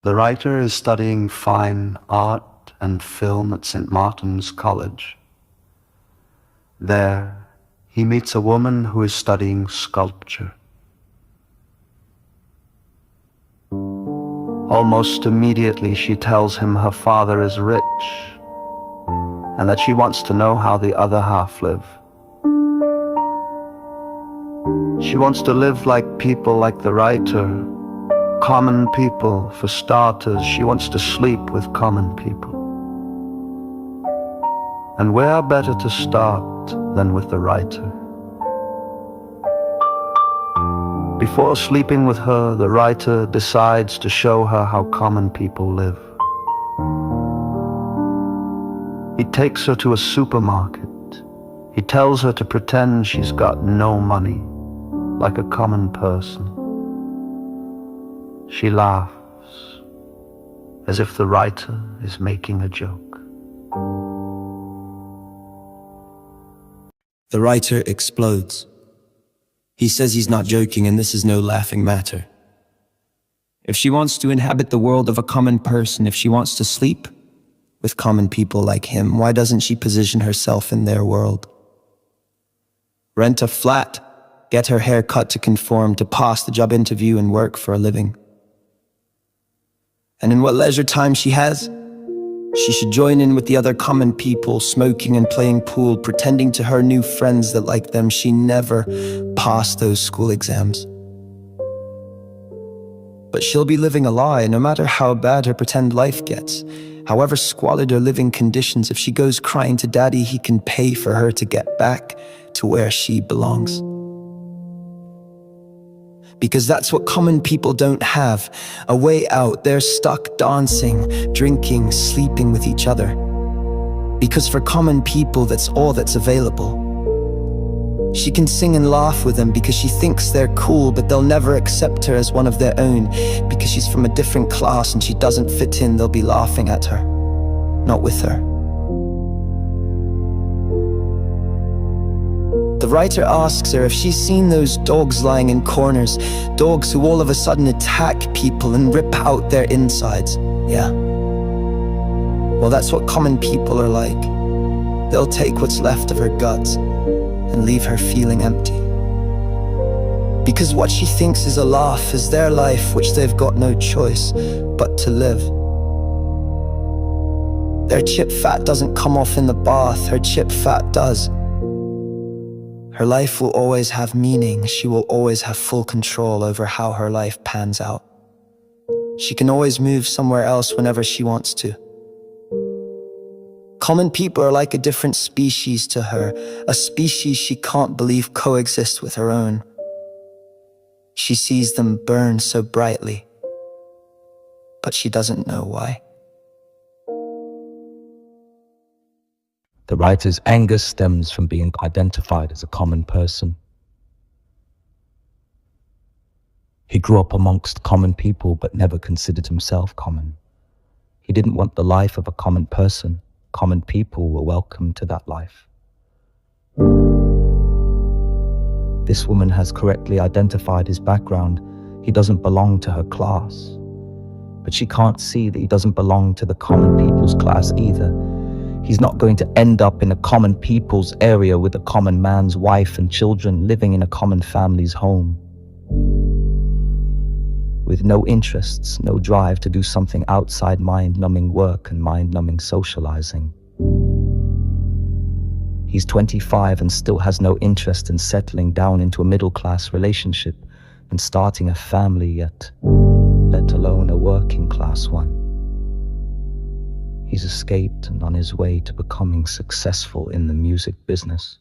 The writer is studying fine art and film at St. Martin's College. There, he meets a woman who is studying sculpture. Almost immediately, she tells him her father is rich and that she wants to know how the other half live. She wants to live like people like the writer, common people. For starters, she wants to sleep with common people. And where better to start than with the writer? Before sleeping with her, the writer decides to show her how common people live. He takes her to a supermarket. He tells her to pretend she's got no money, like a common person. She laughs, as if the writer is making a joke. The writer explodes. He says he's not joking and this is no laughing matter. If she wants to inhabit the world of a common person, if she wants to sleep with common people like him, why doesn't she position herself in their world? Rent a flat, get her hair cut to conform, to pass the job interview and work for a living. And in what leisure time she has, she should join in with the other common people, smoking and playing pool, pretending to her new friends that like them, she never passed those school exams. But she'll be living a lie, no matter how bad her pretend life gets. However squalid her living conditions, if she goes crying to daddy, he can pay for her to get back to where she belongs. Because that's what common people don't have, a way out. They're stuck dancing, drinking, sleeping with each other. Because for common people, that's all that's available. She can sing and laugh with them because she thinks they're cool, but they'll never accept her as one of their own. Because she's from a different class and she doesn't fit in, they'll be laughing at her, not with her. The writer asks her if she's seen those dogs lying in corners, dogs who all of a sudden attack people and rip out their insides. Yeah. Well, that's what common people are like. They'll take what's left of her guts and leave her feeling empty. Because what she thinks is a laugh is their life, which they've got no choice but to live. Their chip fat doesn't come off in the bath, her chip fat does. Her life will always have meaning. She will always have full control over how her life pans out. She can always move somewhere else whenever she wants to. Common people are like a different species to her, a species she can't believe coexists with her own. She sees them burn so brightly, but she doesn't know why. The writer's anger stems from being identified as a common person. He grew up amongst common people but never considered himself common. He didn't want the life of a common person. Common people were welcome to that life. This woman has correctly identified his background. He doesn't belong to her class. But she can't see that he doesn't belong to the common people's class either. He's not going to end up in a common people's area with a common man's wife and children living in a common family's home. With no interests, no drive to do something outside mind-numbing work and mind-numbing socializing. He's 25 and still has no interest in settling down into a middle-class relationship and starting a family yet, let alone a working-class one. He's escaped and on his way to becoming successful in the music business.